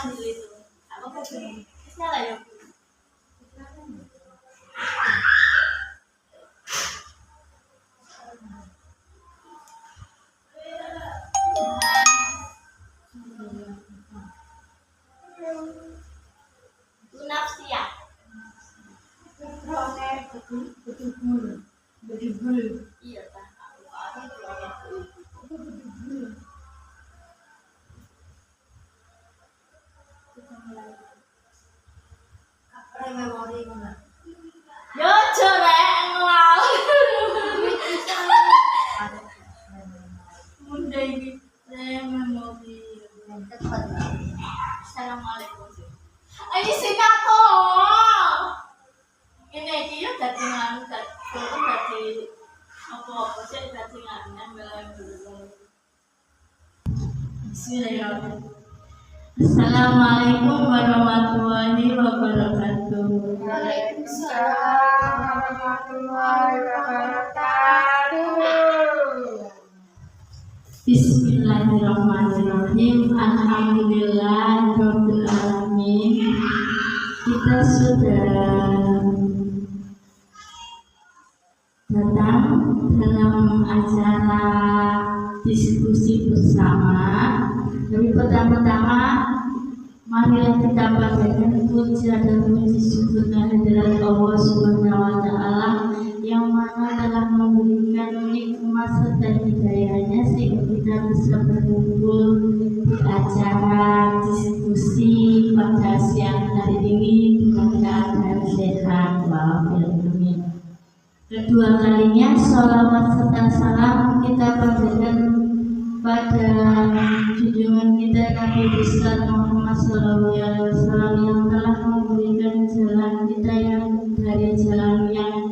itu. Apa kan? Salah ya. Nafsia. Betul. Iya kan? Memori mana? Yo cereng lah. Bunda ini memori. Assalamualaikum. Ini sing aku. Ini dia dadi nganu dadi apa sih dadi nganu melalui dulu. Bismillahirrahmanirrahim. Assalamualaikum warahmatullahi wabarakatuh. Waalaikumsalam warahmatullahi wabarakatuh. Bismillahirrahmanirrahim. Alhamdulillahirabbil alamin. Kita sudah datang dalam acara diskusi bersama. Dari pertama-tama, marilah kita panjatkan puja dan puji syukur kehadirat Allah Subhanahu wa Ta'ala yang mana telah memberikan nikmat serta hidayahnya sehingga kita bisa berkumpul di acara diskusi pada siang hari ini dengan keadaan sehat walafiat. Kedua kalinya sholawat serta salam kita panjatkan pada junjungan kita Nabi besar Muhammad SAW yang telah memberikan jalan kita yang dari jalan yang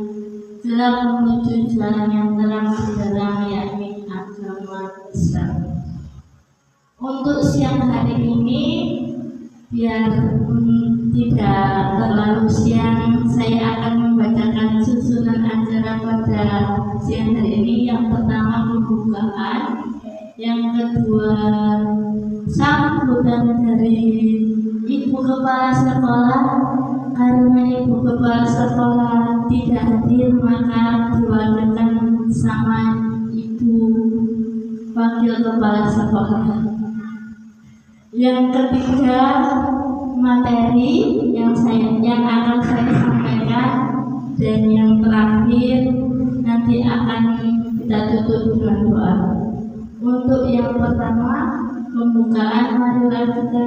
gelap menuju jalan yang terang benderang, yakni agama Islam. Untuk siang hari ini biar tidak terlalu siang, saya akan membacakan susunan acara pada siang hari ini. Yang pertama pembukaan, yang kedua sambutan dari Ibu Kepala Sekolah. Karena Ibu Kepala Sekolah tidak hadir, maka diwakilkan sama Ibu Wakil Kepala Sekolah. Yang ketiga materi yang akan saya sampaikan, dan yang terakhir nanti akan kita tutup dengan doa. Untuk yang pertama pembukaan, marilah kita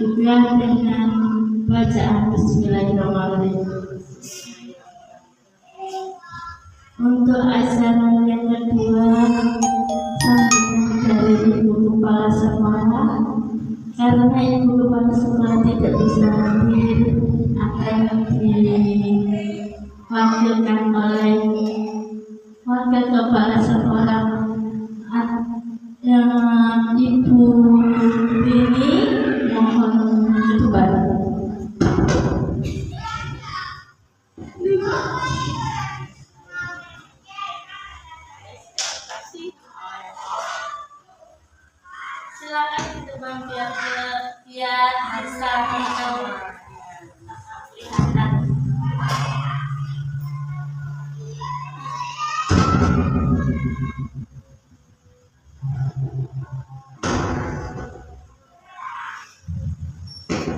buka dengan bacaan Bismillahirrahmanirrahim. Untuk acara yang kedua sambutan dari Ibu Kepala Sekolah. Karena Ibu Kepala Sekolah tidak bisa hadir, akan diwakilkan oleh Wakil Kepala Sekolah Ibu Rini. Mohon berdoa. Silakan ditebang biar bisa kelihatan.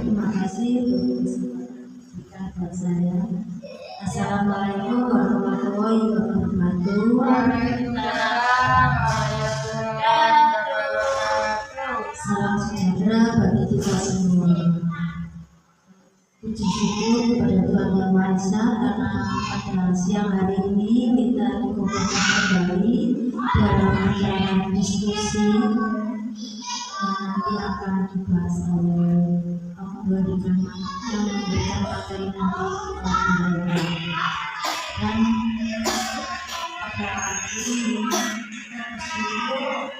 Terima kasih untuk saya. Assalamualaikum warahmatullahi wabarakatuh. Salam sejahtera bagi kita semua. Puji syukur kepada Tuhan Yang Maha Esa karena pada siang hari ini kita dikumpulkan kembali dalam acara diskusi yang nanti akan dibahas oleh memberikan materi nanti dan pada hari ini kita bersyukur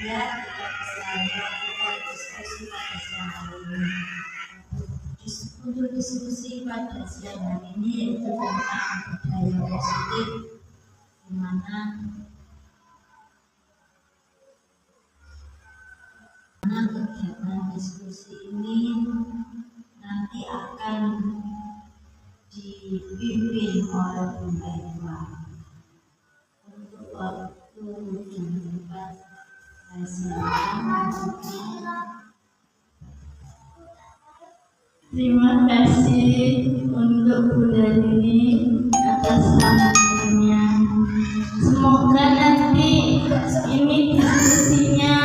karena kita bisa melakukan diskusi pada siang hari ini. Untuk diskusi pada siang hari ini yaitu tentang budaya positif, di mana kegiatan diskusi ini nanti akan dipimpin oleh Bunda Eva. Untuk waktu dan tempat saya silakan. Terima kasih untuk Bunda Rini atas sambutannya. Semoga nanti ini diskusinya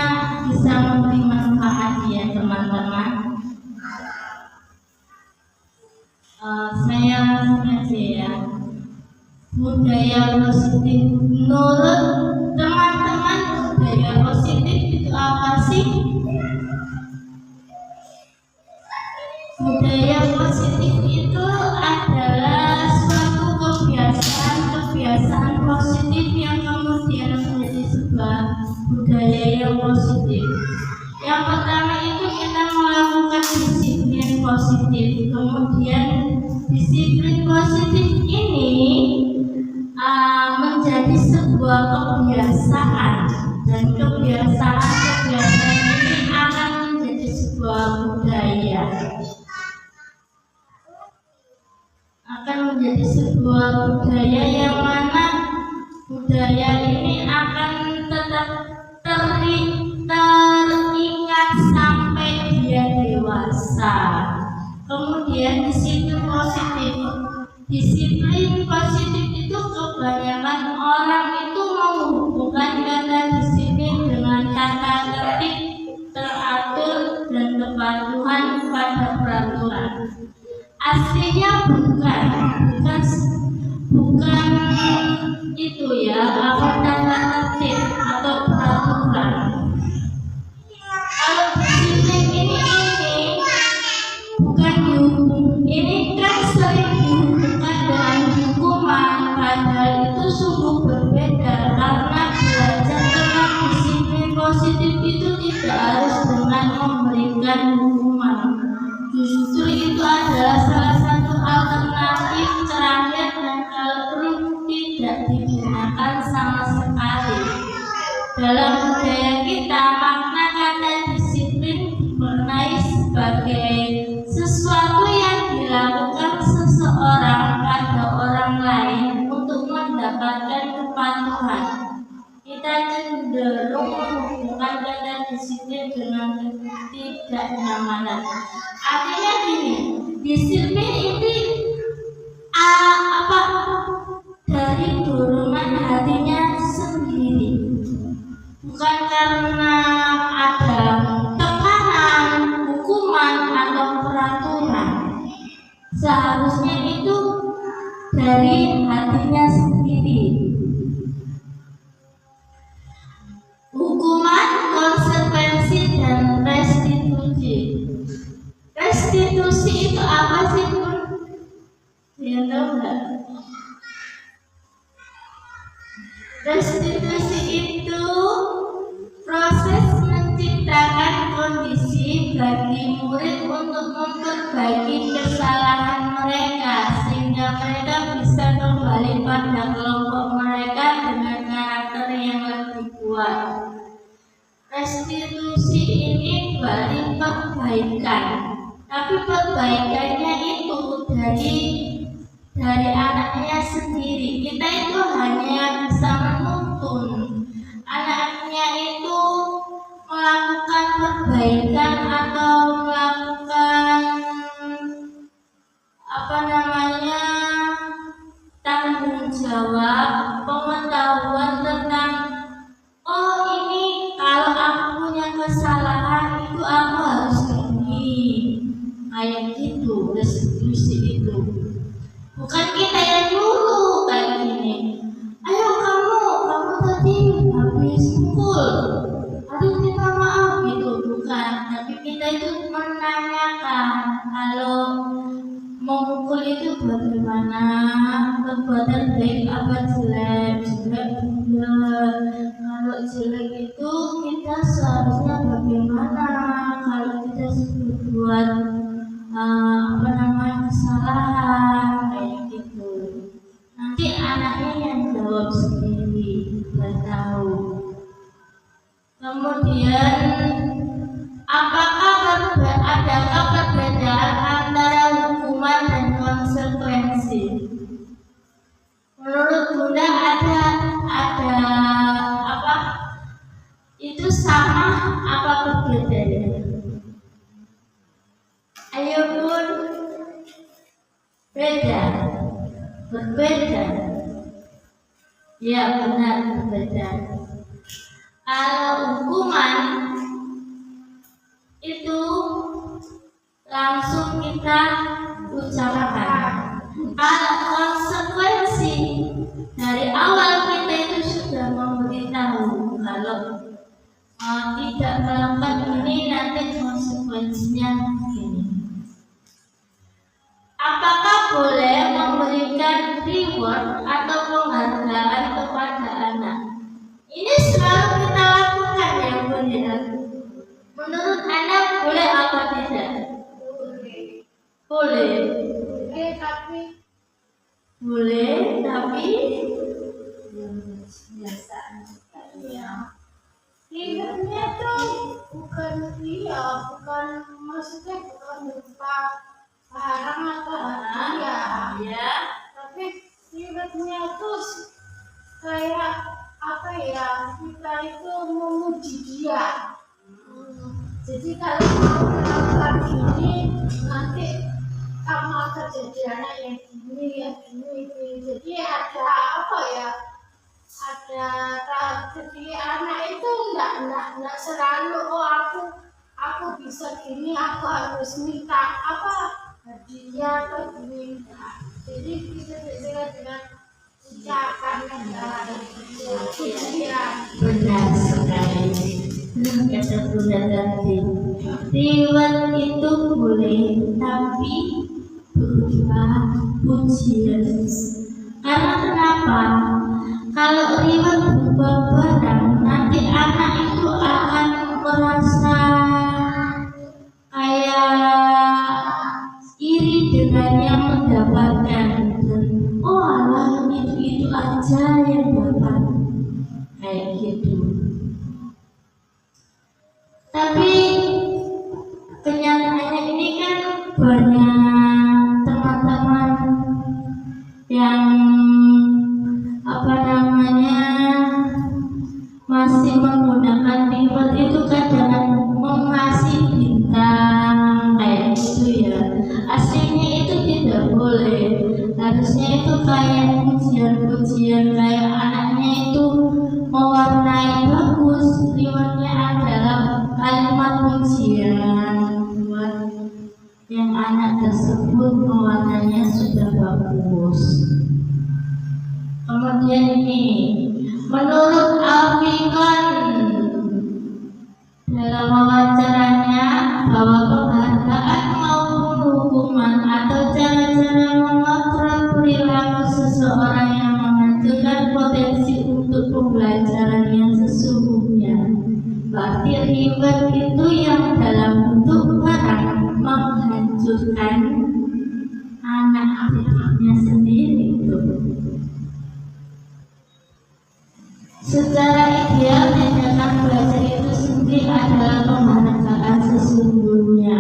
bisa memberi manfaat ya teman-teman. Saya sengaja ya, budaya positif. Menurut teman-teman, budaya positif itu apa sih? Budaya positif itu adalah suatu kebiasaan positif yang kemudian menjadi sebuah budaya yang positif. Yang pertama itu kita melakukan disiplin positif. Kemudian disiplin positif ini menjadi sebuah kebiasaan, dan kebiasaan ini akan menjadi sebuah budaya. Yang mana budaya ini akan tetap teringat sampai dia dewasa. Kemudian disiplin positif itu kebanyakan orang itu menghubungkan kata disiplin dengan kata tertib, teratur, dan kepatuhan pada peraturan. Aslinya bukan itu ya, kata tertib atau peraturan. Kalau disiplin ini bukan dihukum, ini kan sering dihubungkan dengan hukuman, padahal itu sungguh berbeda. Karena belajar tentang disiplin positif itu tidak harus dengan memberikan hukuman. Justru itu adalah salah satu alternatif terakhir, dan kalau perlu tidak digunakan sama sekali. Dalam budaya kita, makna kata disiplin dimaknai sebagai sesuatu yang dilakukan seseorang pada orang lain untuk mendapatkan kepatuhan. Kita cenderung menghubungkan kata disiplin dengan ketidaknyamanan. Artinya gini, disiplin itu dari dorongan hatinya sendiri, bukan karena ada tekanan, hukuman, atau peraturan. Seharusnya itu dari hatinya sendiri. Hukuman, konsekuensi, dan restitusi. Restitusi itu apa sih, Bun? Dia tahu nggak? Restitusi itu proses menciptakan kondisi bagi murid untuk memperbaiki kesalahan mereka, sehingga mereka bisa kembali pada kelompok mereka dengan karakter yang lebih kuat. Restitusi ini balik perbaikan, tapi perbaikannya itu dari anaknya sendiri. Kita itu hanya bisa menuntun anaknya itu melakukan perbaikan atau melakukan tanggung jawab, pengetahuan tentang ini kalau aku punya kesalahan itu aku harus ini, kayak gitu. Restitusi itu bukan kita yang dulu kayak gini, ayo kamu tadi habis mukul, aduh minta maaf gitu, bukan. Tapi kita itu menanyakan kalau memukul itu bagaimana, perbuatan baik apa jelek bener. Kalau jelek itu kita seharusnya bagaimana, kalau kita berbuat kesalahan kayak gitu. Nanti anaknya yang jawab sendiri, nggak tahu. Kemudian apakah adakah perbedaan antara hukuman dan konsekuensi? Menurut Bunda ada apa? Itu sama apa berbeda ya? Ayo Bun, beda, berbeda. Ya benar berbeda. Kalau hukuman itu langsung kita ucapkan. Kalau konsekuensi dari awal kita itu sudah memberitahu kalau tidak melakukan ini nanti konsekuensinya begini. Apakah boleh memberikan reward atau penghargaan kepada anak? Ini selalu kita lakukan ya Bun ya. Menurut anak boleh apa tidak? Boleh. Boleh tapi biasa. Lihatnya tuh bukan maksudnya bukan berupa barang atau hadiah, ya. tapi lihatnya tuh kayak apa ya, kita itu memuji dia. Jadi kalau mau melakukan gini nanti kamu kejadiannya yang gini. Jadi ada apa ya? Jadi anak itu enggak selalu aku bisa gini, aku harus minta apa hadiah atau gini. Jadi kita dengan ucapan pujian. Benar sekali. Kata Bunda tadi, reward itu boleh tapi berupa pujian. Karena kenapa? Kalau reward berupa barang, nanti anak itu akan merasa kayak iri dengan yang mendapatkan. Oh alah, itu aja yang dapat, kayak gitu. Tapi kenyataannya ini kan banyak teman-teman yang masih menggunakan reward itu kadang mengasih bintang kayak gitu ya. Aslinya itu tidak boleh. Harusnya itu kayak pujian-pujian, kayak anaknya itu mewarnai bagus. Rewardnya adalah kalimat pujian buat yang anak tersebut mewarnanya sudah bagus. Kemudian ini, menurut Alfikon dalam wawancaranya bahwa penghargaan maupun hukuman atau cara-cara mengontrol perilaku seseorang yang menghancurkan potensi untuk pembelajaran yang sesungguhnya. Berarti reward itu yang dalam bentuk barang menghancurkan anak didiknya sendiri itu. Secara ideal, tindakan belajar itu sendiri adalah penghargaan sesungguhnya.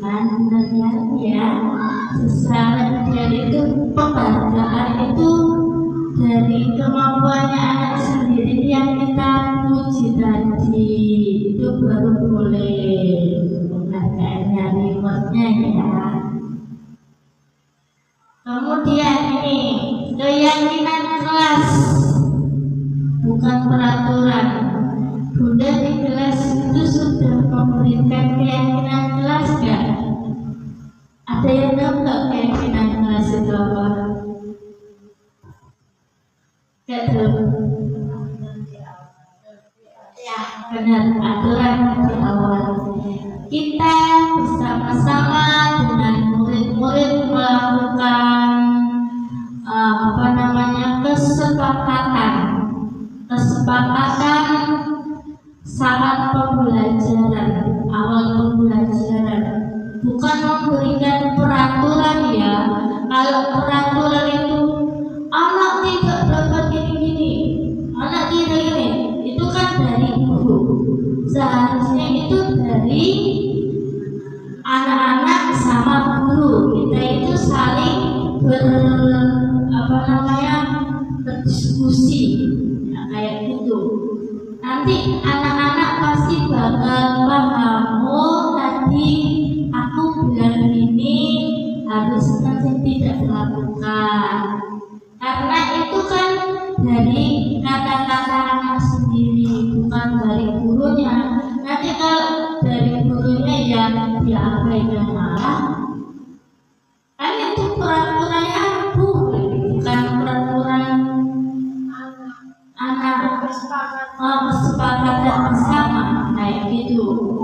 Kan benar ya? Secara ideal itu penghargaan itu dari kemampuannya anak sendiri yang kita puji tadi, itu baru boleh penghargaannya, rewardnya ya. Kemudian ini keyakinan kelas, bukan peraturan. Bunda di kelas itu sudah memberikan keyakinan kelas gak? Ada yang tahu gak keyakinan kelas itu apa? Gak tahu? Ya benar, aturan di awal. Kita bersama-sama dengan murid-murid melakukan kesepakatan saat pembelajaran, awal pembelajaran, bukan memberikan peraturan ya. Kalau peraturan itu anak tidak dapat gini-gini, anak tidak ini, itu kan dari guru. Seharusnya itu dari tadi aku bilang ini harusnya tidak dilakukan, karena itu kan dari kata-kata anak sendiri, bukan dari gurunya. Nanti kalau dari gurunya ya diabaikan malah kan itu peraturannya aku, bukan peraturan anak kesepakatan bersama kayak gitu.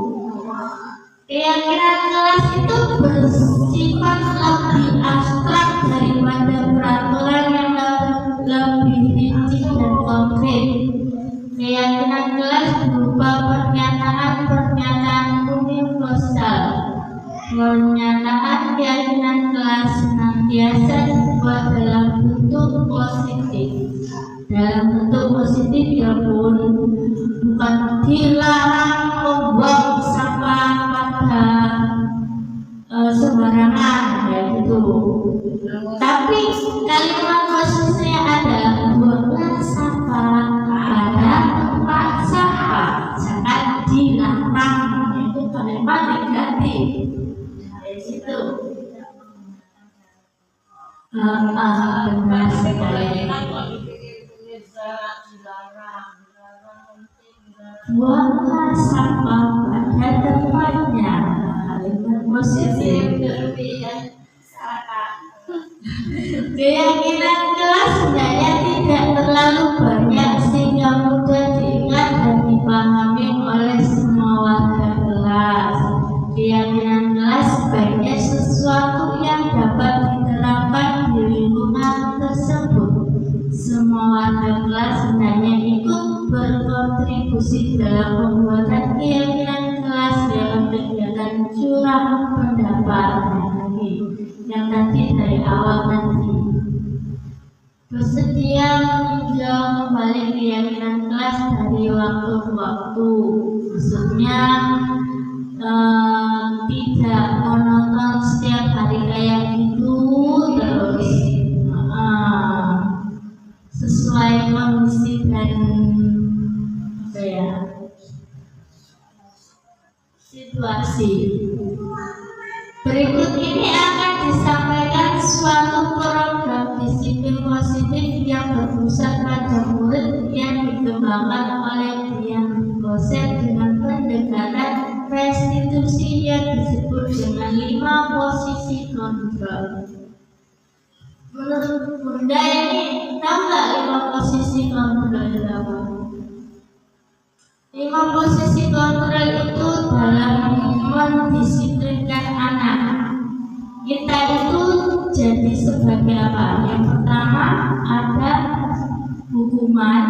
Keyakinan kelas itu bersifat lebih abstrak daripada peraturan yang lebih rinci dan konkret. Keyakinan kelas berupa pernyataan-pernyataan universal. Pernyataan keyakinan kelas senantiasa dibuat dalam bentuk positif. Dalam bentuk positif ya pun, bukan dilarang membuang sampah pada sembarangan ya gitu. Tapi kalimat khususnya adalah buanglah sampah pada tempat sampah, jangan dilarang. Itu kalimat negatif. Dari situ. Benar sekali. Buanglah sampah pada tempatnya. Kalimat positif. Keyakinan kelas sebenarnya tidak terlalu banyak sehingga mudah diingat dan dipahami oleh semua warga kelas. Keyakinan kelas sebaiknya sesuatu yang dapat diterapkan di lingkungan tersebut. Semua warga kelas sebenarnya ikut berkontribusi dalam pembuatan keyakinan kelas dalam kegiatan curah pendapat yang tadi dari awal nanti. Bersedia meninjau kembali keyakinan kelas dari waktu ke waktu, maksudnya tidak monoton setiap hari kayak gitu terus, sesuai kondisi dan situasi. Berikut ini akan disampaikan suatu program disiplin positif yang berpusat pada murid yang dikembangkan oleh Dian Goset dengan pendekatan restitusi yang disebut dengan 5 posisi kontrol. Menurut Bunda ini tahu nggak 5 posisi kontrol itu apa? 5 posisi kontrol itu dalam mendisiplinkan anak. Kita itu jadi sebagai apa? Yang pertama ada hukuman,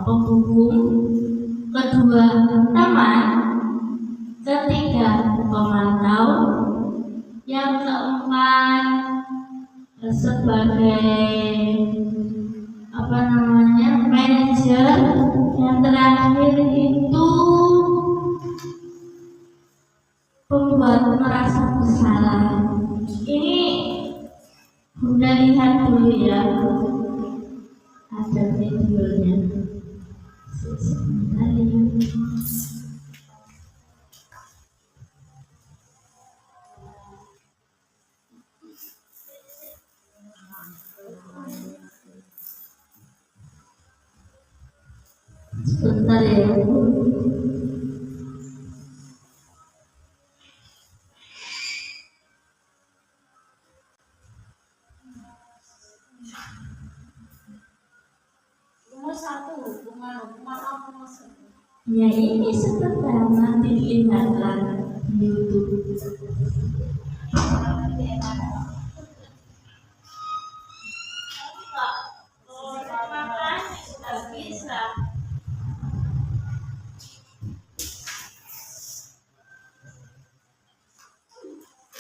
penghukum. Kedua teman. Ketiga pemantau. Yang keempat sebagai manajer. Yang terakhir itu pembuat merasa bersalah. Ini Bunda lihat dulu ya, ada videonya. Sebentar ya. Sebentar ya. Ya ini sebentar, nanti lihatlah di YouTube.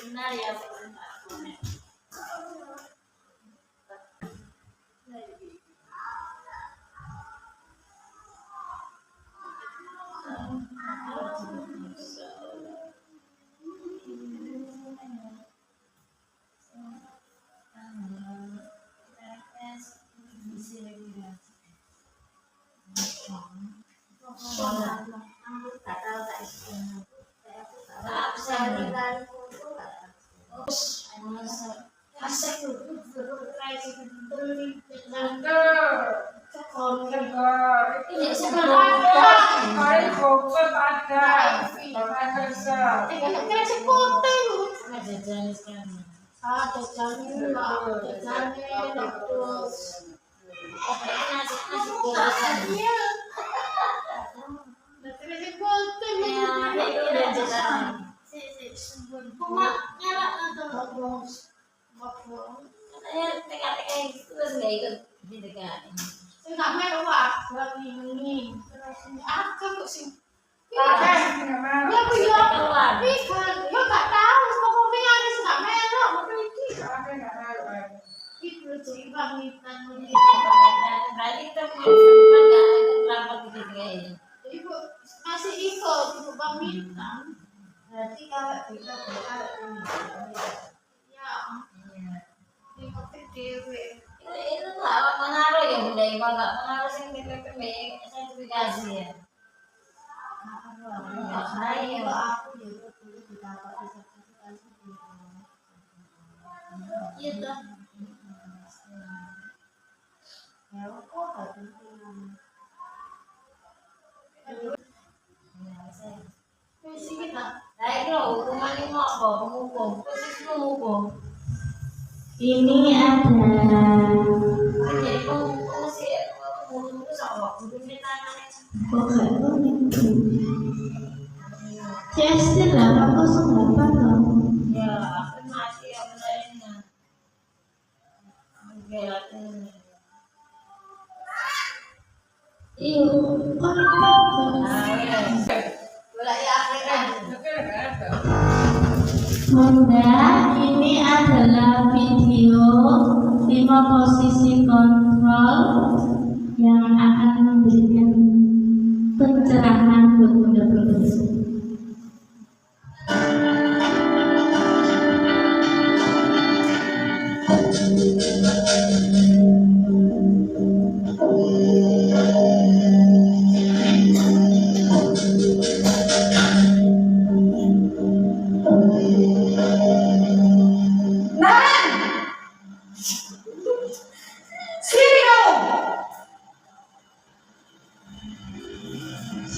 Benar ya, Cuma nyala atau teka-teka itu terus nggak ikut gitu kan. Enggak mewah, lagi ini. Terus ini aku kok sih. Ya aku ya kan, ya nggak tahu pokoknya ada nggak mewah, betul itu. Itu jadi pamitan ini. Berarti kita punya nggak rapat gitu kayaknya. Ibu masih ikut ibu pamitan. Berarti kalau kita berkata Ya, ikut dewe. Itu nggak pengaruh ya udah ibu nggak pengaruh sih TPP sertifikasi ya. saya aku juga dulu didapat sertifikasi di Iya tuh. ya kok harus Masih kita. Nah itu loh rumah ini mau apa pengukuh posisi pengukuh. ini ada Jadi pengukuh sih pengukuh itu sama butuhnya tangan. CST 808 loh. Ya aku masih apa lainnya. Oke latihan. Iya, kan Bunda, ini adalah video 5 posisi kontrol yang akan memberikan pencerahan buat Bunda-Bunda.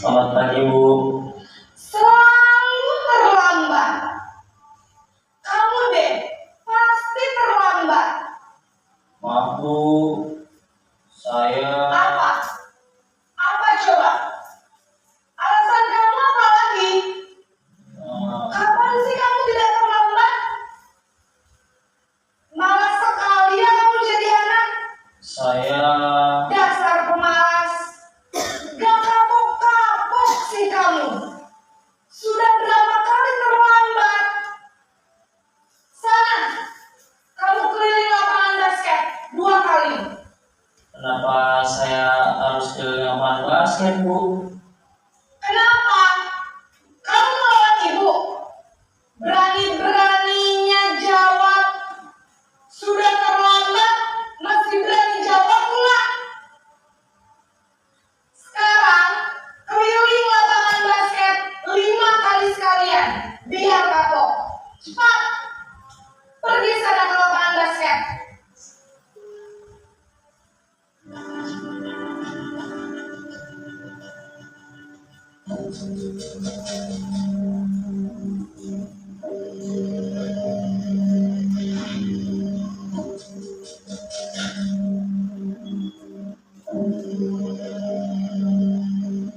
Selamat pagi, Bu. Selalu terlambat. Kamu deh, pasti terlambat. Maaf, Bu. Saya Apa? Apa coba? Alasan kamu apa lagi? Kapan sih kamu tidak terlambat? Malas sekali ya kamu jadi anak. saya Dasar pemalas. Gak kapok-kapok sih kamu. Sudah berapa kali terlambat? Sana, kamu keliling lapangan basket 2 kali. kenapa saya harus ke lapangan basket, Bu? Kenapa? Kamu melawan ibu? Berani-beraninya jawab. Sudah terlambat, masih berani jawab pula. Sekarang, keliling lapangan basket 5 kali sekalian. Biar kapok. Cepat. Pergi sana ke lapangan basket.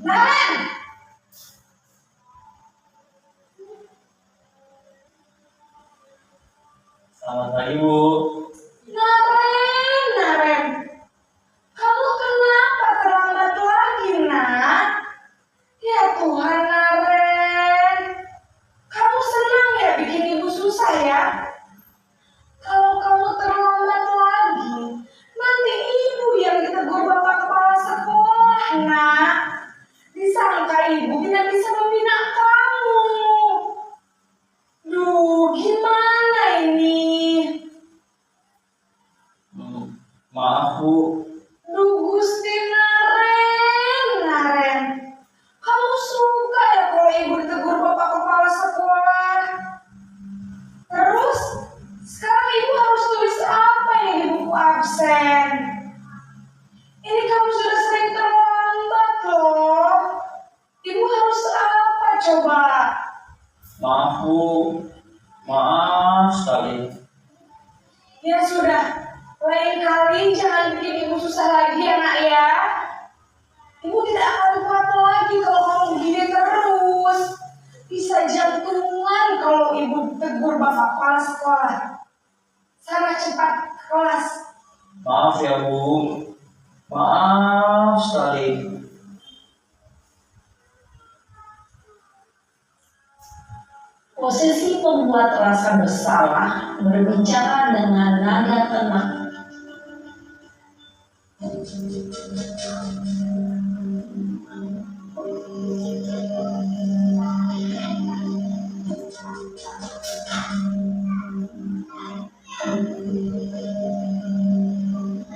Naren! Selamat pagi, Bu. Naren. Kamu kenapa terlambat lagi, nak? Ya Tuhan, Naren. Kamu senang ya bikin ibu susah ya? Kalau kamu terlambat lagi, nanti ibu yang ditegur bapak kepala sekolah, nak. Disangka ibu tidak bisa membina kamu. Duh, gimana ini? coba? Maaf Bu, maaf sekali. Ya sudah, lain kali jangan bikin ibu susah lagi ya nak ya. Ibu tidak akan kuat lagi kalau kamu begini terus. Bisa jantungan kalau ibu tegur bapak kepala sekolah. Sana cepat ke kelas. Maaf ya Bu, maaf sekali. Posisi pembuat rasa bersalah berbicara dengan nada tenang.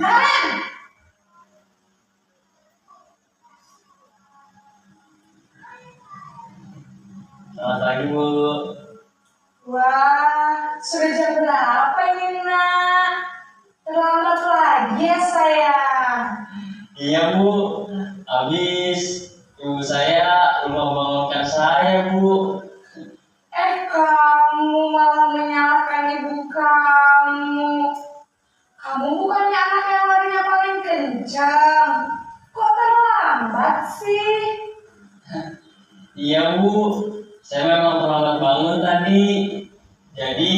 Naren, Selamat pagi Bu. wah, sudah jam berapa ini nak? Terlambat lagi ya sayang. Iya Bu, habis ibu saya lupa membangunkan saya Bu. Kamu malah menyalahkan ibu kamu. Kamu bukannya anak yang larinya paling kencang. Kok terlambat sih? Iya Bu, saya memang terlambat bangun tadi. Jadi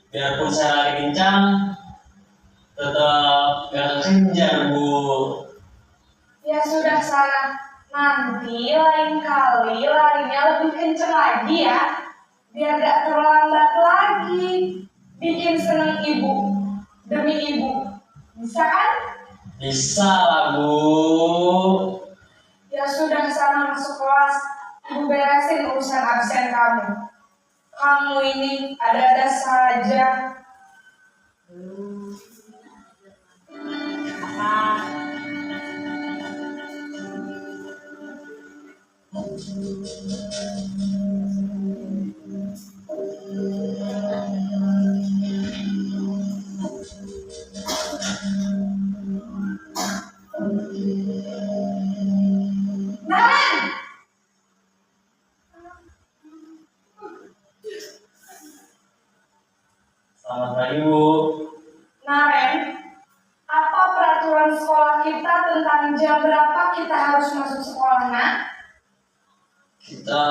biarpun saya lari kencang, tetap gak kejar Bu. Ya sudah sana. Nanti lain kali larinya lebih kencang lagi ya. Biar gak terlambat lagi. Bikin seneng ibu. Demi ibu. Bisa kan? Bisa lah Bu. Ya sudah sana masuk kelas. Ibu beresin urusan absen kamu. Kamu ini ada-ada saja. Naren! Selamat pagi Bu. Naren, apa peraturan sekolah kita tentang jam berapa kita harus masuk sekolah, nak? Kita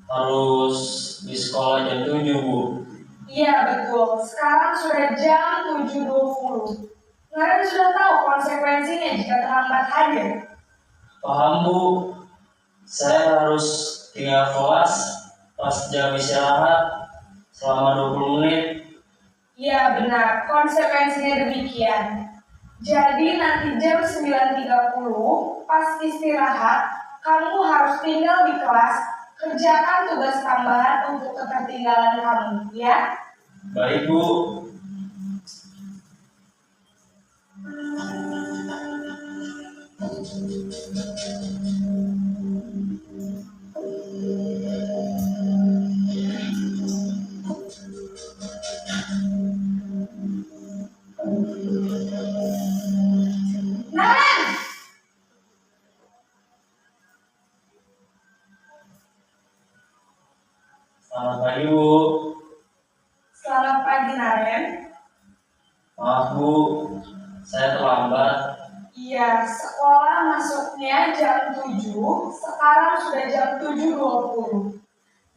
harus di sekolah jam 7 Bu. Iya betul, sekarang sudah jam 7.20. Naren sudah tahu konsekuensinya jika terlambat hadir. Paham Bu, saya harus tinggal kelas pas jam istirahat selama 20 menit. Iya benar, konsekuensinya demikian. Jadi nanti jam 9.30 pas istirahat, kamu harus tinggal di kelas, kerjakan tugas tambahan untuk ketertinggalan kamu, ya? Baik Bu. Naren! Selamat pagi Bu. Selamat pagi Naren. Maaf Bu, saya terlambat. Iya, sekolah masuknya jam 7, sekarang sudah jam 7.20.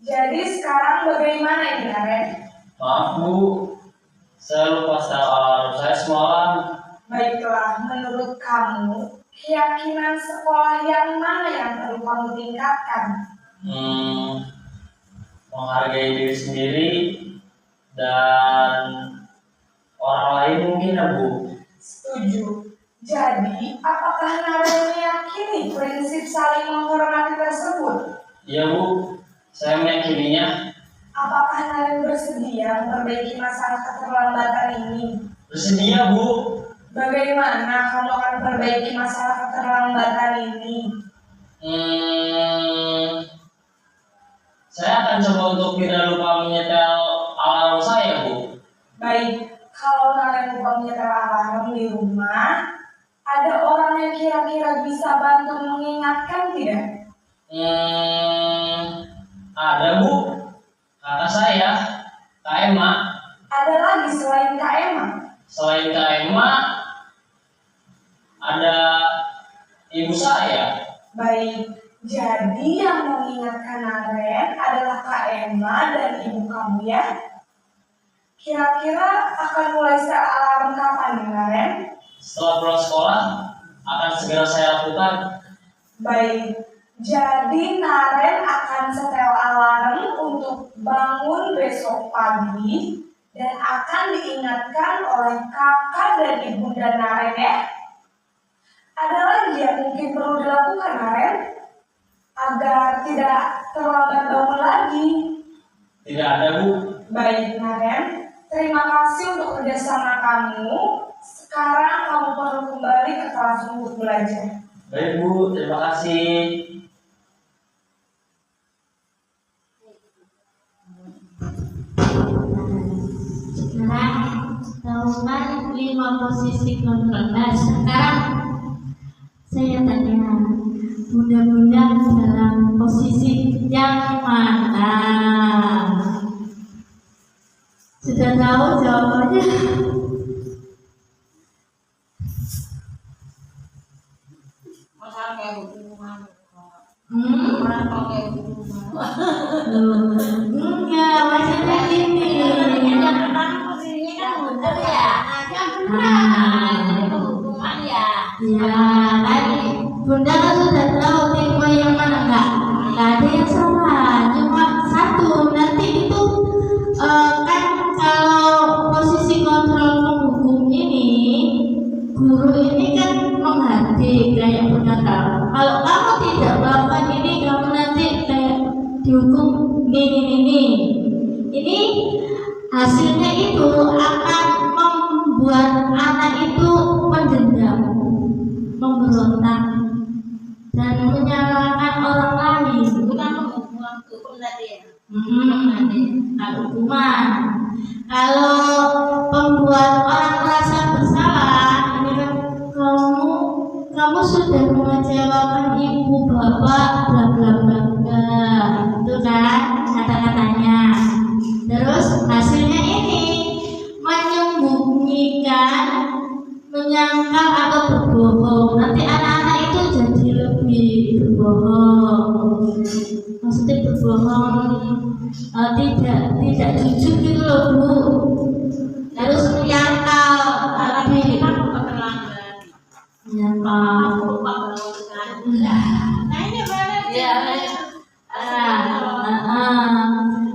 Jadi sekarang bagaimana ini Naren? Maaf Bu, saya lupa setel alarm saya semalam. Baiklah, menurut kamu, keyakinan sekolah yang mana yang perlu kamu tingkatkan? Menghargai diri sendiri dan orang lain mungkin ya Bu. Setuju. Jadi, apakah Naren meyakini prinsip saling menghormati tersebut? Iya Bu, saya meyakininya. Apakah Naren bersedia memperbaiki masalah keterlambatan ini? Bersedia Bu. Bagaimana kamu akan memperbaiki masalah keterlambatan ini? Saya akan coba untuk tidak lupa menyetel alarm saya Bu. Baik, kalau Naren lupa menyetel alarm di rumah, ada orang yang kira-kira bisa bantu mengingatkan tidak? Ada Bu, kakak saya, Kak Emma. Ada lagi selain Kak Emma? Selain Kak Emma, ada ibu saya. Baik, jadi yang mengingatkan Naren adalah Kak Emma dan ibu kamu ya. Kira-kira akan mulai setel alarm kapan nih Naren? Setelah pulang sekolah, akan segera saya lakukan. Baik, jadi Naren akan setel alarm untuk bangun besok pagi dan akan diingatkan oleh kakak dan ibunda Naren ya. Ada lagi yang mungkin perlu dilakukan Naren agar tidak terlambat bangun lagi? Tidak ada Bu. Baik Naren, terima kasih untuk kerjasama kamu. Sekarang kamu perlu kembali ke kelas untuk belajar. Baik Bu, terima kasih. Sekarang tahukan 5 posisi kontrol. Nah, sekarang saya tanya, bunda-bunda dalam posisi yang mana? Sudah tahu jawabannya? Masalah kayak hubungan. Hmm? Orang kalau kayak hubungan. Enggak, maksudnya gini. Yang pertama posisinya kan bener ya. Yang benar. Itu hubungan ya. Ya, kan bunda kan sudah tahu tipe yang mana enggak? Enggak ada yang salah, cuma satu. Nanti itu kan kalau posisi kontrol penghukum ini, guru ini kan menghadik kayak bunda tahu. Kalau kamu tidak melakukan ini, kamu nanti kayak dihukum ini. Ini hasilnya itu akan membuat anak itu mendendam, memberontak, dan menyalahkan orang lain. Bukan hukum tadi ya. Hukuman. Kalau membuat orang merasa bersalah, ini kan kamu sudah mengecewakan ibu bapak, bla bla bla bla, itu kan kata-katanya. Terus hasilnya ini menyembunyikan, menyangkal atau berbohong. Nanti anak-anak itu jadi lebih berbohong. Maksudnya berbohong, tidak jujur gitu loh Bu. Terus menyangkal, lebih menyangkal. Nah ini benar ya.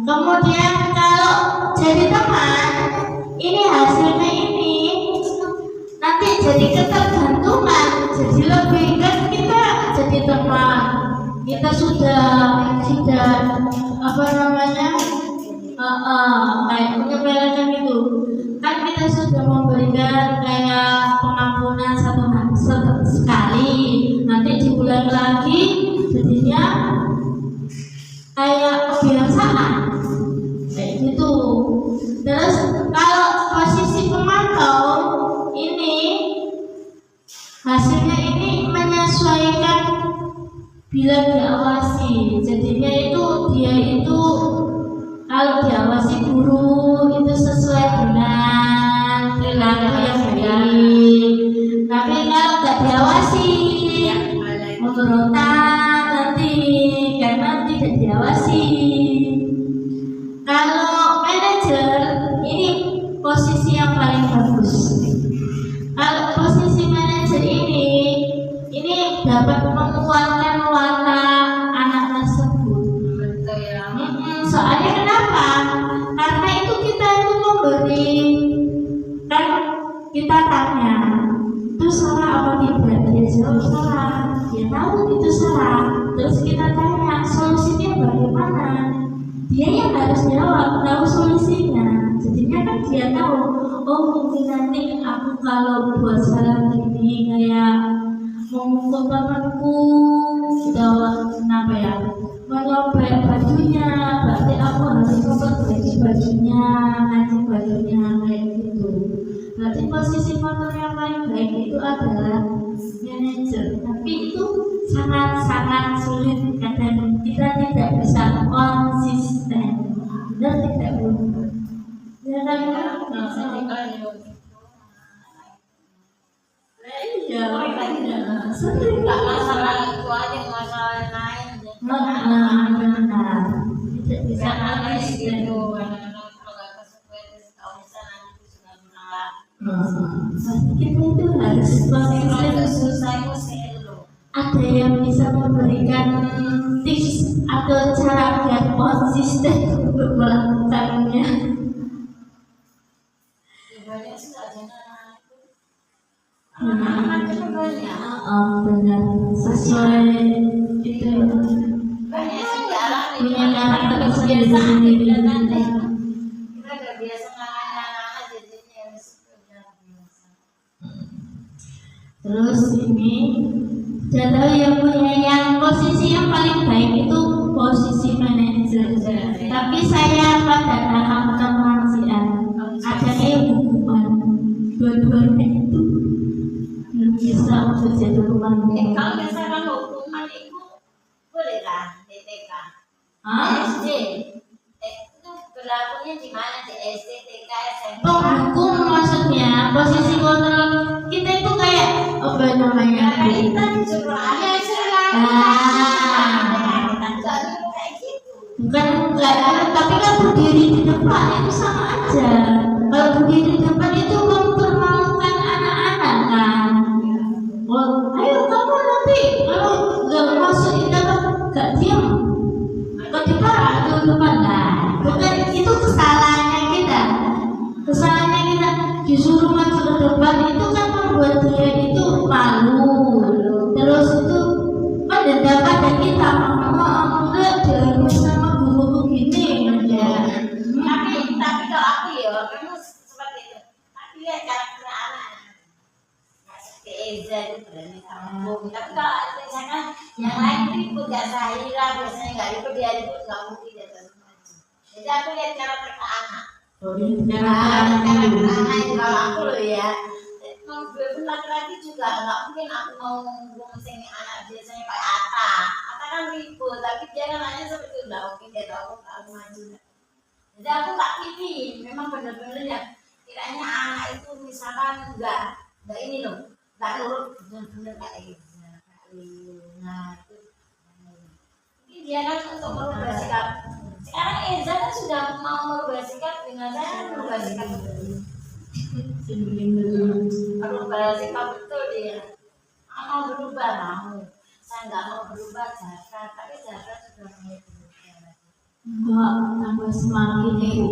Kemudian kalau jadi teman, ini hasilnya ini nanti jadi ketergantungan, jadi lebih kan kita jadi teman, kita sudah apa namanya kayak menyepelekan itu kan, kita sudah memberikan kayak pengampunan sekali, nanti diulangi lagi jadinya kayak kebiasaan kayak gitu. Terus kalau posisi pemantau ini hasilnya ini menyesuaikan bila diawasi, jadinya itu dia itu kalau diawasi guru itu sesuai dengan perilaku yang baik. Tapi kalau nggak diawasi memberontak nanti karena tidak diawasi. Kalau manajer ini posisi yang paling bagus. Kalau posisi manajer ini dapat menguatkan watak anak tersebut. Betul ya. Soalnya kenapa? Karena itu kita itu memberi, kan kita tanya itu salah apa tidak, dia jawab salah, dia tahu itu salah. Terus kita tanya solusinya bagaimana, dia yang harus jawab, tahu solusinya. Jadinya kan dia tahu, oh mungkin nanti aku kalau buat salah gini kayak memukul temanku, kenapa ya, menyobek bajunya, berarti aku harus memperbaiki bajunya, ngancing bajunya kayak gitu. Berarti posisi motor yang paling baik itu adalah manajer, tapi itu sangat sulit kadang bisa konsisten. Benar tidak Bu? Benar bisa. Iya. Sering Nggak masalah itu aja, masalah lain. benar. Tidak bisa Karena konsisten. gitu, anak-anak kalau nggak kesukaan, kalau misalnya nanti itu sudah menolak. Kita itu harus Kalau itu konsisten. susah itu sih dulu. Ada yang bisa memberikan tips atau cara biar konsisten untuk melakukannya? Banyak sih nggak ada itu. Benar. Anak-anak itu banyak. Benar sesuai itu Banyak sejarah nih. punya karakter Kita sendiri-sendiri. nanti kita nggak biasa ngalahin anak-anak jadinya harus udah biasa. Terus ini jadwal yang punya yang posisi yang paling baik itu posisi manajer. Tapi saya pada tahap kemanusiaan adanya hukuman. Dua-duanya itu belum bisa untuk jadi hukuman. Kalau misalkan hukuman itu boleh lah TTK. Ah, SD itu berlakunya di mana di SD, TK, SMP? penghukum maksudnya posisi kontrol kita itu kayak apa namanya? Kita disuruh aja kayak gitu. Bukan enggak, tapi kan berdiri di depan itu sama aja. Kalau berdiri di depan itu mempermalukan anak-anak kan. Oh, ayo kamu nanti kalau nggak masuk di dalam nggak diam, nggak diparah itu depan lah. Bukan itu kesalahannya kita. Kesalahannya kita disuruh maju ke depan itu kan membuat dia itu malu. Terus itu mendendam pada kita. Enggak diharus sama guru begini ya. Tapi kalau aku ya memang seperti itu. Tapi lihat karakter anak. Nggak seperti Eza itu berani kampung. Tapi kalau misalkan yang lain ribut gak Zahira biasanya nggak ribut, dia ribut nggak mungkin dia terus maju. Jadi aku lihat karakter ke anak. Karakter anak itu kalau aku loh ya. Walaupun laki-laki juga nggak mungkin aku mau ngomongin anak biasanya kayak Ata kan ribut, tapi dia kan hanya seperti itu, nggak mungkin dia tahu aku maju. Jadi aku tak pilih, memang benar-benar ya kiranya anak itu misalkan nggak ini loh, nggak nurut benar-benar kayak Eza, kayak Luna itu. Mungkin dia kan untuk merubah sikap. Sekarang Eza kan sudah mau merubah sikap dengan saya merubah sikap. Berubah sikap betul dia. Mau berubah mau. Saya nggak mau berubah Zahra, tapi Zahra sudah mulai berubah. Enggak, tambah semakin itu.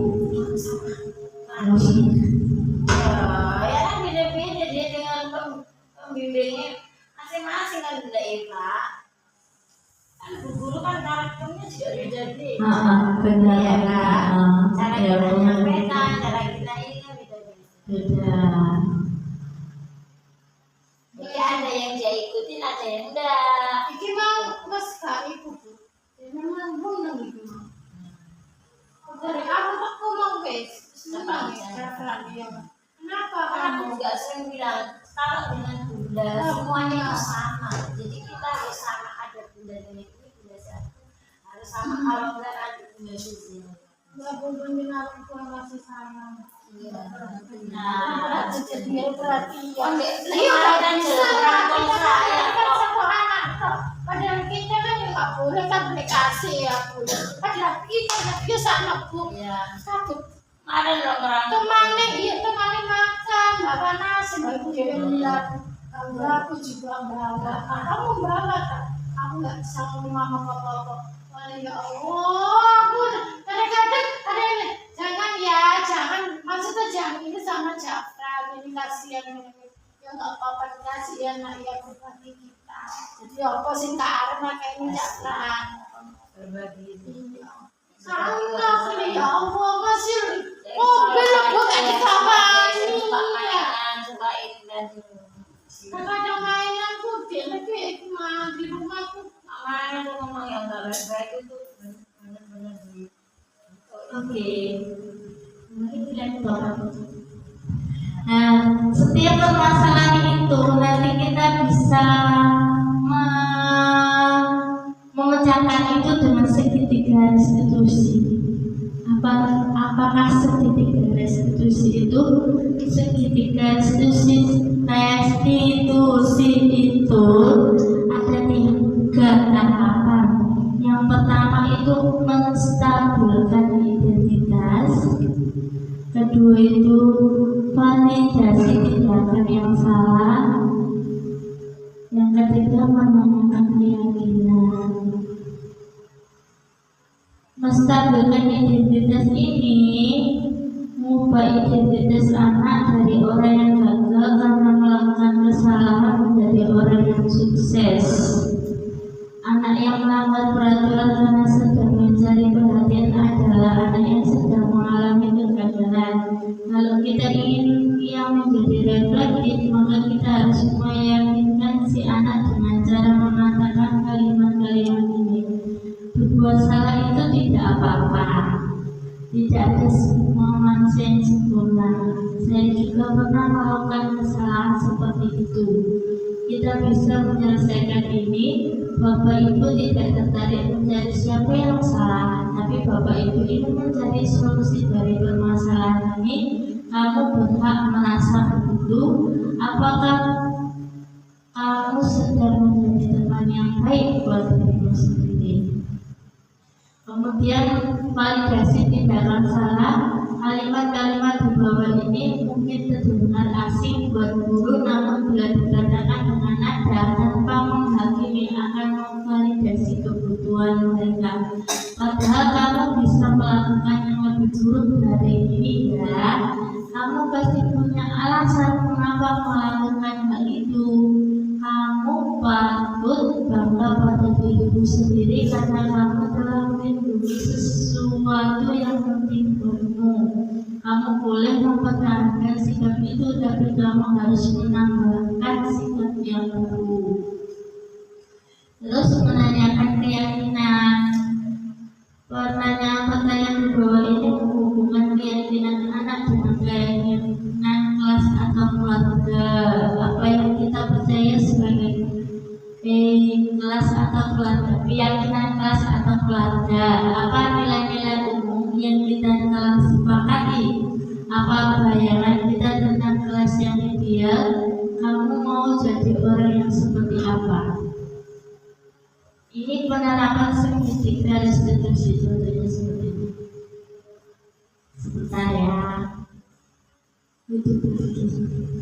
Ya kan beda-beda dia dengan pembimbingnya masing-masing kan beda Eva. Kan bu guru kan karakternya juga beda-beda. Benar Ya kan? Cara ya, kita benar. menyampaikan, cara kita ini kan beda-beda. Beda. Jadi ada yang dia ikutin, ada yang enggak. Iki mau mas gak ikut tuh. Memang bunang gitu. Dari aku tak ngomong guys. Senang ya cara dia. Kenapa Karena aku kamu? juga sering bilang kalau dengan bunda semuanya itu sama. Jadi kita harus sama, ada bunda dan ini bunda satu harus sama. Kalau enggak ada bunda suci. Gak boleh aku kurang kasih sayang. Iya. Nah, jadi dia perhatian. Iya kan Salah orang kita saya kan satu anak kok. Padahal kita kan ya nggak boleh kan boleh kasih ya bu. Padahal kita nggak biasa anak bu. Iya. Satu Ada loh orang. temannya iya temannya makan bawa nasi baru dia bilang aku juga bawa. Kamu bawa kan? Aku nggak bisa ngomong sama papa. Ya Allah, aku kadang-kadang ada ini jangan ya, jangan maksudnya jangan ini sama Jafra ini kasihan ini ya nggak apa-apa dikasih ya nak ya berbagi kita. Jadi apa sih tak ada kayak ini Jafra. Berbagi. Sangat ini ya Allah masih mobil buat dikawani ya. Suka ini dan Kadang mainan tuh dia lagi di rumahku. Makanya tuh ngomong yang nggak baik-baik itu benar-benar di. Oke. Mungkin tidak tahu. Nah, setiap permasalahan itu nanti kita bisa memecahkan itu dengan segitiga restitusi. Apakah segitiga restitusi itu? Segitiga restitusi itu ada 3 tahapan. Yang pertama itu menstabilkan identitas, kedua itu validasi tindakan yang salah, yang ketiga menanyakan keyakinan. Menstabilkan identitas ini mengubah identitas anak dari orang yang gagal karena melakukan kesalahan menjadi orang yang sukses. Anak yang melanggar peraturan karena sedang mencari perhatian adalah anak yang sedang mengalami kegagalan. Kalau kita ingin ia menjadi reflektif, maka kita harus meyakinkan si anak dengan cara mengatakan kalimat-kalimat ini. Berbuat salah itu tidak apa-apa. Tidak ada semua manusia yang sempurna. Saya juga pernah melakukan kesalahan seperti itu. Kita bisa menyelesaikan ini. Bapak Ibu tidak tertarik mencari siapa yang salah, tapi Bapak Ibu ingin mencari solusi dari permasalahan ini. Kamu berhak merasa begitu. Apakah kamu sedang menjadi teman yang baik buat dirimu sendiri? Kemudian validasi tindakan salah. Kalimat-kalimat di bawah ini mungkin terdengar asing buat guru, namun bila dikatakan dengan nada tanpa menghakimi akan memvalidasi kebutuhan mereka. Padahal kamu bisa melakukan yang lebih buruk dari ini ya. Kamu pasti punya alasan mengapa melakukan hal itu. Kamu patut bangga pada dirimu sendiri karena kamu telah melindungi sesuatu yang penting bagimu. Kamu boleh mempertahankan sikap itu, tapi kamu harus menambahkan sikap yang baru. Terus menanyakan keyakinan. Pertanyaan-pertanyaan di bawah ini menghubungkan keyakinan anak dengan keyakinan kelas atau keluarga. Apa yang kita percaya sebagai kelas atau keluarga, keyakinan kelas atau keluarga. Apa nilai-nilai umum yang kita telah sepakati? Apa bayangan kita tentang kelas yang ideal? Kamu mau jadi orang yang seperti apa? Ini penerapan segitiga restitusi, contohnya seperti ini. Sebentar ya. Itu begini.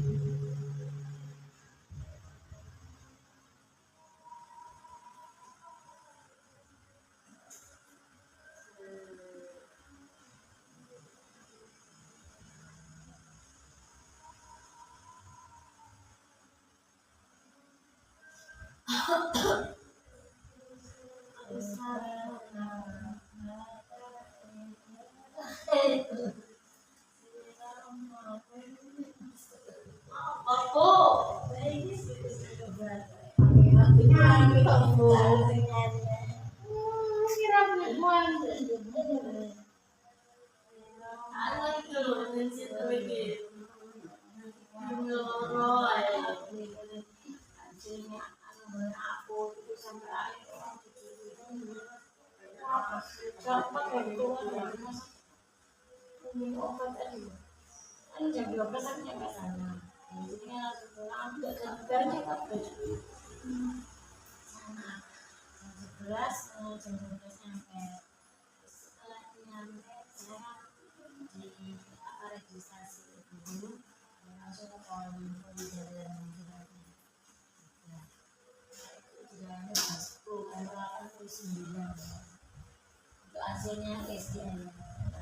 Hasilnya SDM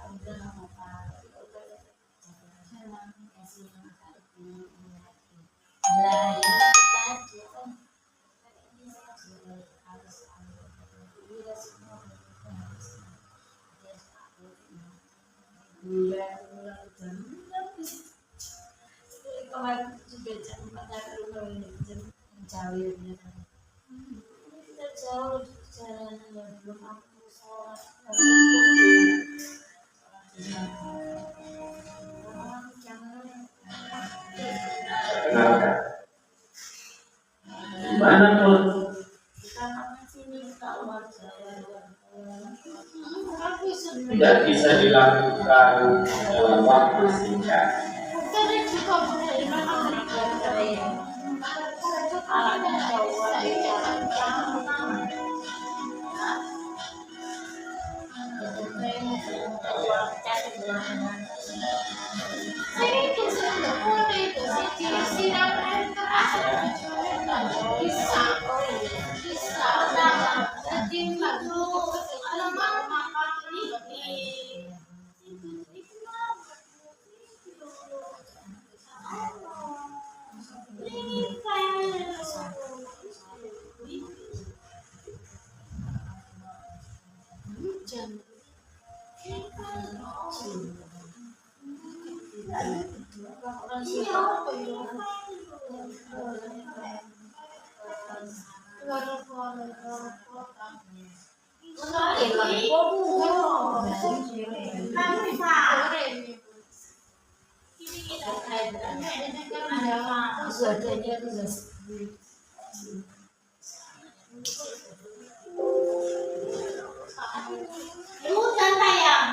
udah apa jauh jalan yang belum aku sholat. Mana pun Kita sini kalau tidak bisa dilakukan dalam waktu singkat. Ibu dan tayang.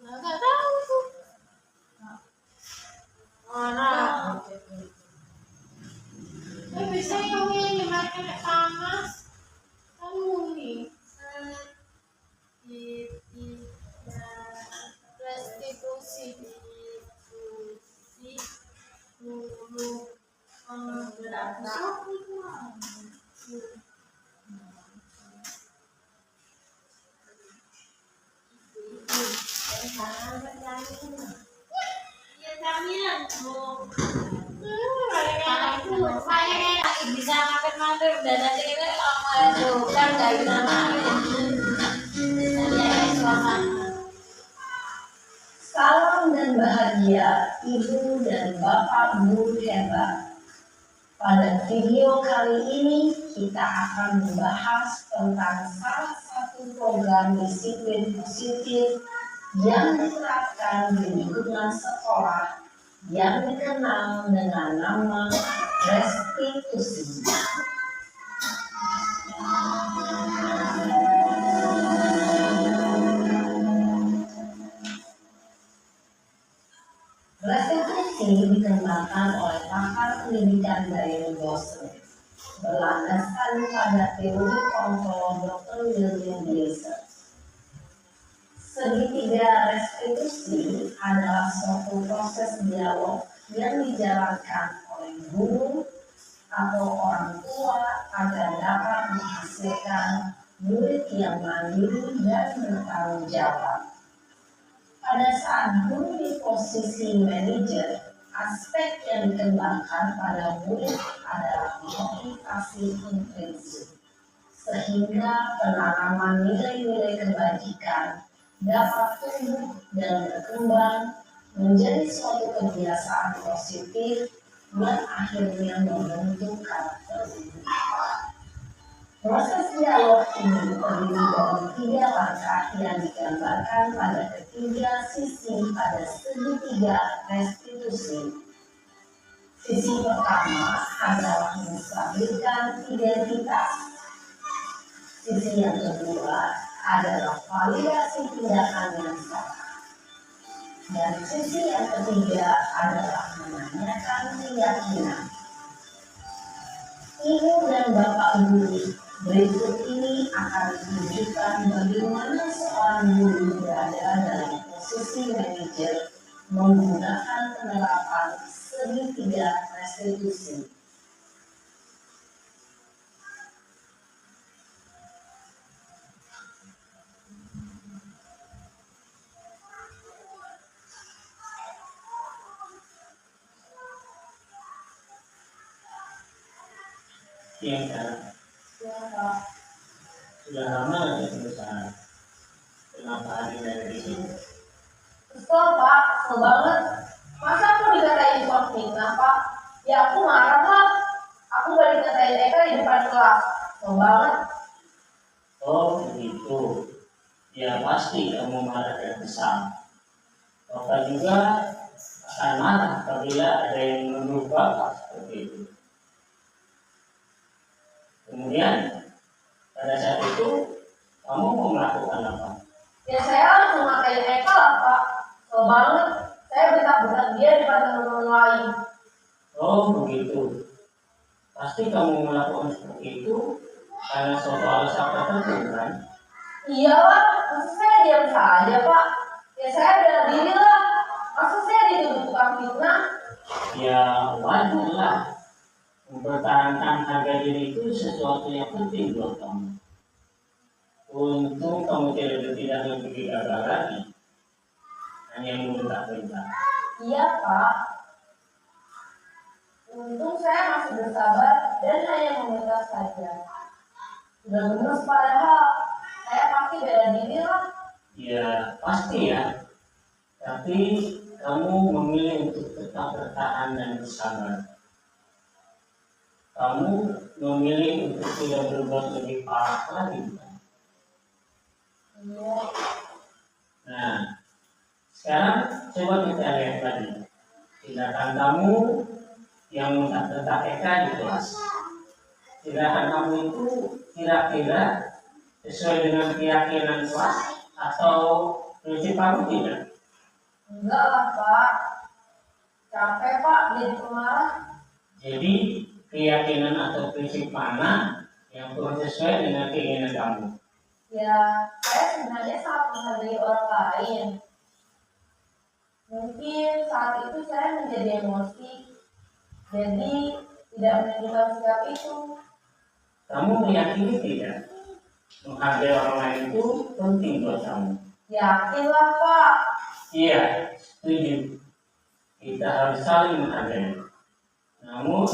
Nggak tahu tuh. Bisa yang ini makan panas. Kamu nih. Restitusi Bisa makan dan nanti kita kan nggak bisa Salam dan bahagia Ibu dan Bapak Guru hebat. Pada video kali ini kita akan membahas tentang salah satu program disiplin positif yang diterapkan di lingkungan sekolah yang dikenal dengan nama restitusi. Restitusi dikembangkan oleh pakar pendidikan dari Boston, berlandaskan pada teori kontrol Dr. William Glasser. Segitiga restitusi adalah suatu proses dialog yang dijalankan oleh guru atau orang tua agar dapat menghasilkan murid yang mandiri dan bertanggung jawab. Pada saat guru di posisi manajer, aspek yang dikembangkan pada murid adalah motivasi intrinsik, sehingga penanaman nilai-nilai kebajikan dapat tumbuh dan berkembang menjadi suatu kebiasaan positif yang akhirnya membentuk karakter diri. Proses dialog ini terdiri dari 3 langkah yang digambarkan pada ketiga sisi pada segitiga restitusi. Sisi pertama adalah menstabilkan identitas. Sisi yang kedua adalah validasi tindakan yang salah. Dan sisi yang ketiga adalah menanyakan keyakinan. Ibu dan Bapak Guru, berikut ini akan menunjukkan bagaimana seorang guru berada dalam posisi manajer menggunakan penerapan segitiga restitusi. Iya, sudah lama ada perusahaan. Kenapa ada dari sini? Kesel Pak, kesel banget. Masa aku dikatain konfliknya Pak? Ya aku marah lah. Aku balik dikatain Eka di depan kelas. Kesel banget. Oh begitu. Ya pasti kamu marah dan kesal. Bapak juga akan marah apabila ada yang menuduh Bapak seperti itu. Kemudian pada saat itu kamu mau melakukan apa? Ya saya langsung ngatain Eka lah Pak. Kesel banget. Saya bentak-bentak dia di depan teman-teman lain. Oh begitu. Pasti kamu melakukan seperti itu karena suatu alasan tertentu kan? Iya Pak, masa saya diam saja Pak? Ya saya bela diri lah. Masa saya dituduh tukang fitnah? Ya wajar lah. Mempertahankan harga diri itu sesuatu yang penting buat kamu. Untung kamu tidak lebih gagal lagi. Hanya membentak-bentak. Iya Pak. Untung saya masih bersabar dan hanya meminta saja. Sudah benar padahal saya pasti bela diri lah. Ya pasti ya. Tapi kamu memilih untuk tetap bertahan dan bersabar. Kamu memilih untuk tidak berbuat lebih parah lagi. Iya. Nah, sekarang coba kita lihat lagi tindakan kamu yang mentak-mentak Eka di kelas. Tindakan kamu itu kira-kira sesuai dengan keyakinan kelas atau prinsip kamu tidak? Enggak lah Pak. Capek Pak jadi pemarah. Jadi keyakinan atau prinsip mana yang kurang sesuai dengan keinginan kamu? Ya, saya sebenarnya sangat menghargai orang lain. Mungkin saat itu saya menjadi emosi, jadi tidak menentukan sikap itu. Kamu meyakini tidak? Menghargai orang lain itu penting buat kamu. Yakinlah Pak. Iya, setuju. Kita harus saling menghargai. Namun,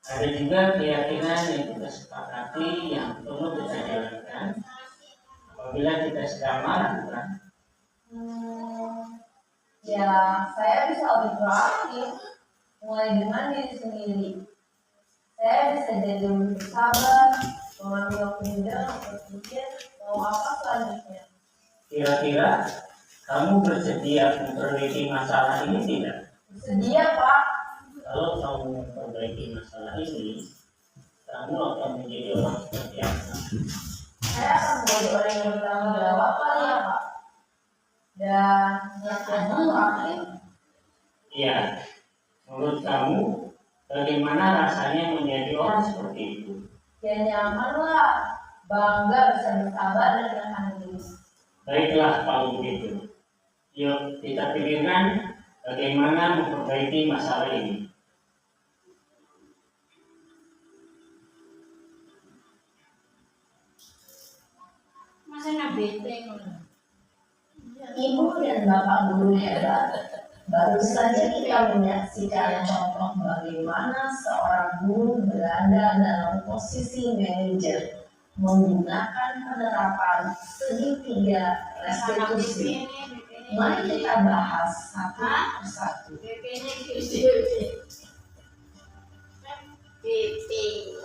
ada juga keyakinan yang kita sepakati yang perlu kita jalankan apabila kita sedang marah, bukan? Ya, saya bisa lebih proaktif, mulai dengan diri sendiri. Saya bisa jadi lebih sabar, mengambil waktu dan berpikir mau apa selanjutnya. Kira-kira kamu bersedia memperbaiki masalah ini tidak? Bersedia Pak. Kalau kamu memperbaiki masalah ini, kamu akan menjadi orang seperti apa? Saya akan menjadi orang yang bertanggung jawab kali ya Pak. Dan senantiasa proaktif. Iya, menurut kamu bagaimana rasanya menjadi orang seperti itu? Ya nyaman lah, bangga bisa bersabar dan menahan diri. Baiklah kalau begitu. Yuk kita pikirkan bagaimana memperbaiki masalah ini. Masa bete ngono. Ibu dan Bapak guru hebat, baru saja kita menyaksikan contoh bagaimana seorang guru berada dalam posisi manajer menggunakan penerapan segitiga restitusi. Mari kita bahas satu persatu.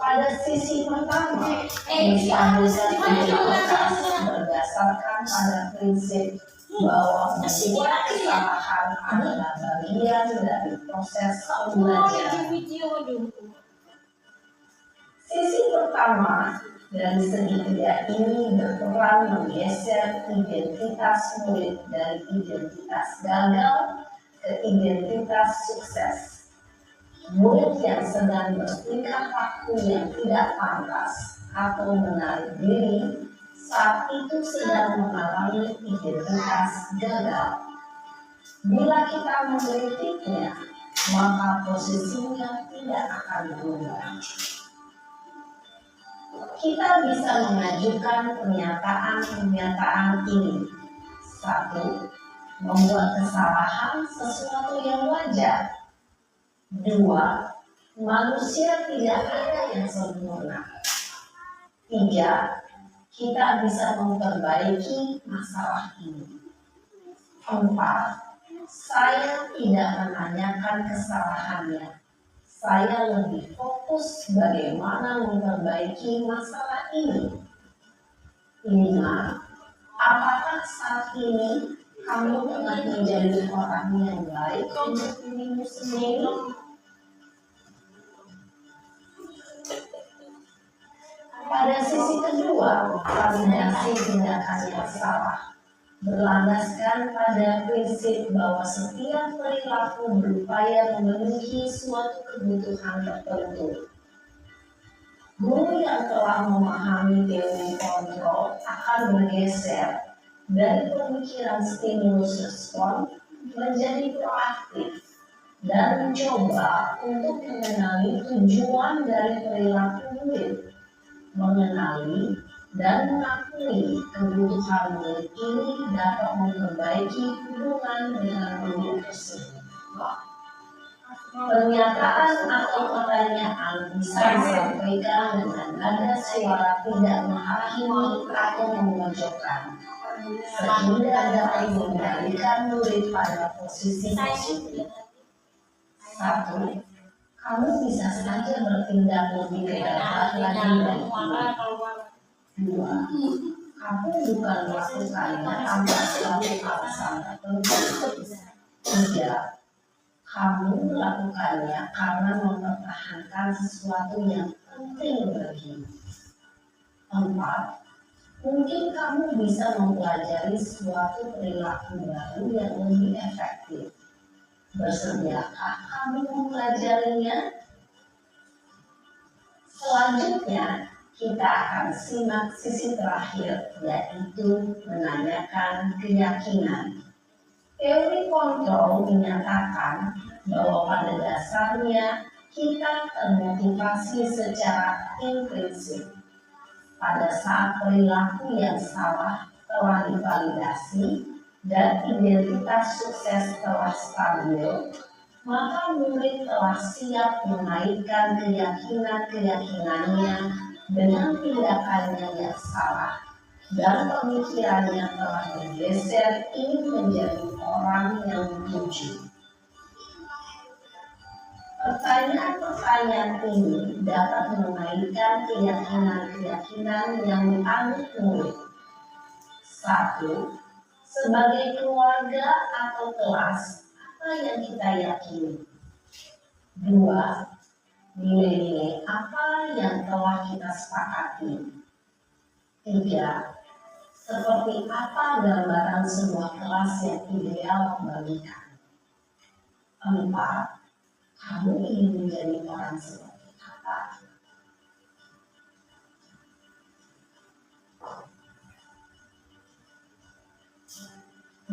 Pada sisi pertama, pencabutan identitas berdasarkan pada prinsip bahwa membuat kesalahan adalah bagian dari proses pembelajaran. Sisi pertama dari segitiga ini berperan menggeser identitas murid dari identitas gagal ke identitas sukses. Murid yang sedang bertingkah laku yang tidak pantas atau menarik diri saat itu sedang mengalami identitas gagal. Bila kita mengkritiknya, maka posisinya tidak akan berubah. Kita bisa mengajukan pernyataan ini. 1. Membuat kesalahan sesuatu yang wajar. 2. Manusia tidak ada yang sempurna. 3. Kita bisa memperbaiki masalah ini. 4. Saya tidak menanyakan kesalahannya. Saya lebih fokus bagaimana memperbaiki masalah ini. 5. Apakah saat ini kamu tengah menjadi orang yang baik untuk dirimu sendiri? Pada sisi kedua, validasi tindakan yang salah. berlandaskan pada prinsip bahwa setiap perilaku berupaya memenuhi suatu kebutuhan tertentu. Guru yang telah memahami teori kontrol akan bergeser dari pemikiran stimulus respon menjadi proaktif dan mencoba untuk mengenali tujuan dari perilaku murid, mengenali dan mengakui kebutuhan murid ini dapat memperbaiki hubungan dengan guru tersebut. Pernyataan atau pertanyaan bisa disampaikan dengan nada suara tidak menghakimi atau memojokkan, sehingga dapat mengendalikan murid pada posisi positif. 1. Kamu bisa saja bertindak lebih dekat lagi dari ini. 2. Kamu bukan melakukannya tanpa suatu alasan tertentu. 3. Kamu melakukannya karena mempertahankan sesuatu yang penting bagimu. 4. Mungkin kamu bisa mempelajari suatu perilaku baru yang lebih efektif. Bersediakah kamu mempelajarinya? Selanjutnya, kita akan simak sisi terakhir, yaitu menanyakan keyakinan. Teori kontrol menyatakan bahwa pada dasarnya kita termotivasi secara intrinsik. Pada saat perilaku yang salah telah divalidasi dan identitas sukses telah stabil, maka murid telah siap menaikkan keyakinan-keyakinannya dengan tindakannya yang salah, dan pemikirannya telah bergeser ingin menjadi orang yang dituju. Pertanyaan-pertanyaan ini dapat menaikkan keyakinan-keyakinan yang dianut murid. 1. Sebagai keluarga atau kelas, apa yang kita yakini? 2. Nilai-nilai apa yang telah kita sepakati? 3. Seperti apa gambaran sebuah kelas yang ideal membagikan? 4. Kamu ingin menjadi orang seperti apa?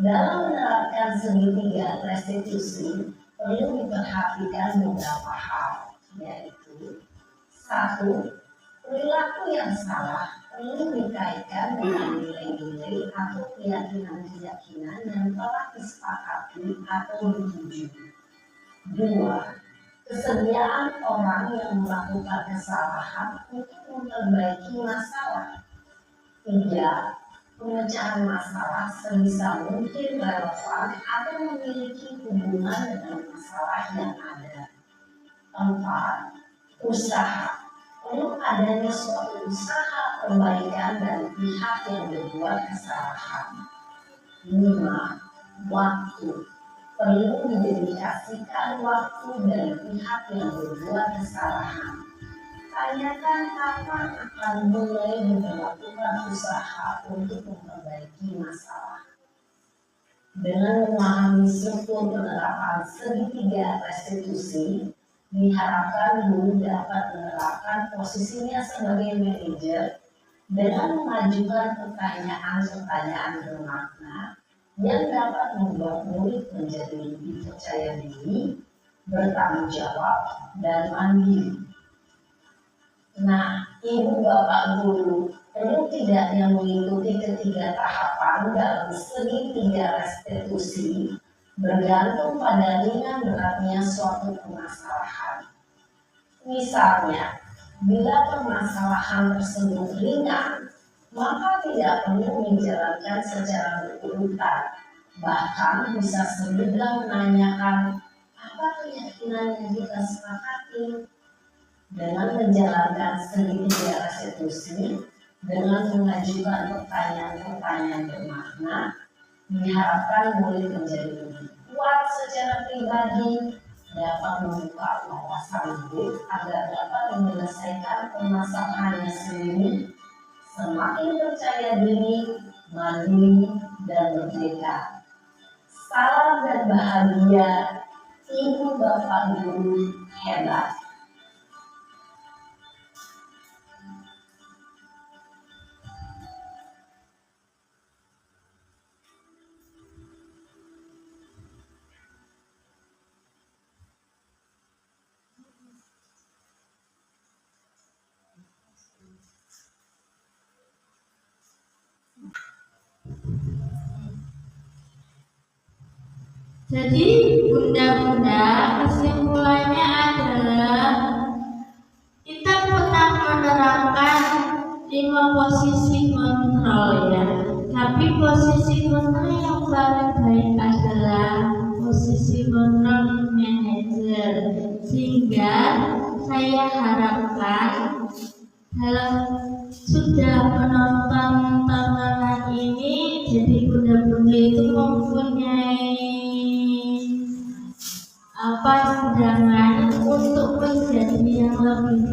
Dalam menerapkan segitiga restitusi, perlu diperhatikan beberapa hal, yaitu 1. Perilaku yang salah perlu dikaitkan dengan nilai-nilai atau keyakinan-keyakinan yang telah disepakati atau dituju. 2. Kesediaan orang yang melakukan kesalahan untuk memperbaiki masalah. 3. Pemecahan masalah sebisa mungkin relevan atau memiliki hubungan dengan masalah yang ada. 4. Usaha. Perlu adanya suatu usaha perbaikan dari pihak yang berbuat kesalahan. 5. Waktu. Perlu didedikasikan waktu dari pihak yang berbuat kesalahan. Tanyakan kapan akan mulai diberlakukan usaha untuk memperbaiki masalah. Dengan memahami struktur penerapan segitiga restitusi, diharapkan guru dapat menerapkan posisinya sebagai manajer dengan mengajukan pertanyaan-pertanyaan bermakna yang dapat membuat murid menjadi lebih percaya diri, bertanggung jawab, dan mandiri. Nah, ibu bapak guru, perlu tidaknya mengikuti ketiga tahapan dalam segitiga restitusi bergantung pada ringan beratnya suatu permasalahan. Misalnya, bila permasalahan tersebut ringan, maka tidak perlu menjalankan secara berurutan. Bahkan bisa segera menanyakan apa keyakinan yang kita sepakati. Dengan menjalankan segitiga restitusi, dengan mengajukan pertanyaan-pertanyaan bermakna, diharapkan murid menjadi lebih kuat secara pribadi, dapat membuka wawasan murid agar dapat menyelesaikan permasalahannya sendiri, semakin percaya diri, mandiri, dan merdeka. Salam dan bahagia, Ibu Bapak Guru hebat. Jadi bunda-bunda, kesimpulannya adalah kita pernah menerapkan 5 posisi kontrol ya. Tapi posisi kontrol yang paling baik adalah posisi kontrol manajer. Sehingga saya harapkan dalam sudah menonton tontonan ini, jadi bunda-bunda itu mempunyai pandangan untuk menjadi yang lebih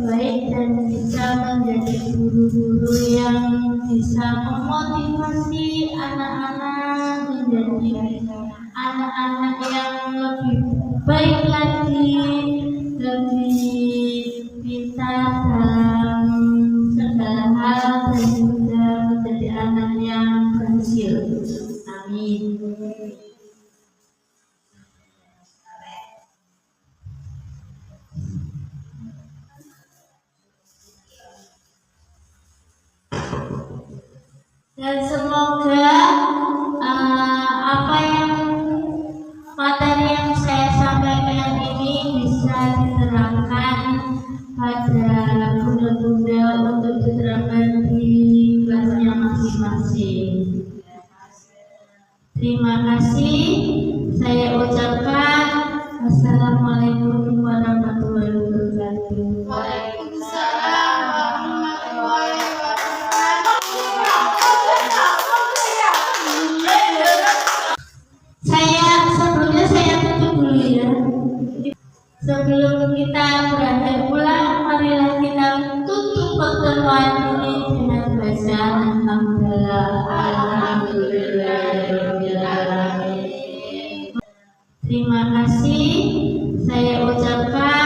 baik, dan bisa menjadi guru-guru yang bisa memotivasi anak-anak menjadi anak-anak yang lebih baik lagi, lebih pintar dalam segala hal, dan juga menjadi anak yang berhasil. Amin. Dan semoga materi yang saya sampaikan ini bisa diterapkan pada bunda-bunda untuk diterapkan di kelasnya masing-masing. Terima kasih. Saya ucapkan Assalamualaikum warahmatullahi wabarakatuh. Waalaikumsalam warahmatullahi Sebelumnya saya tutup dulu ya. Sebelum kita berakhir pulang, marilah kita tutup pertemuan ini dengan baca Alhamdulillah. Alhamdulillah. Terima kasih. Saya ucapkan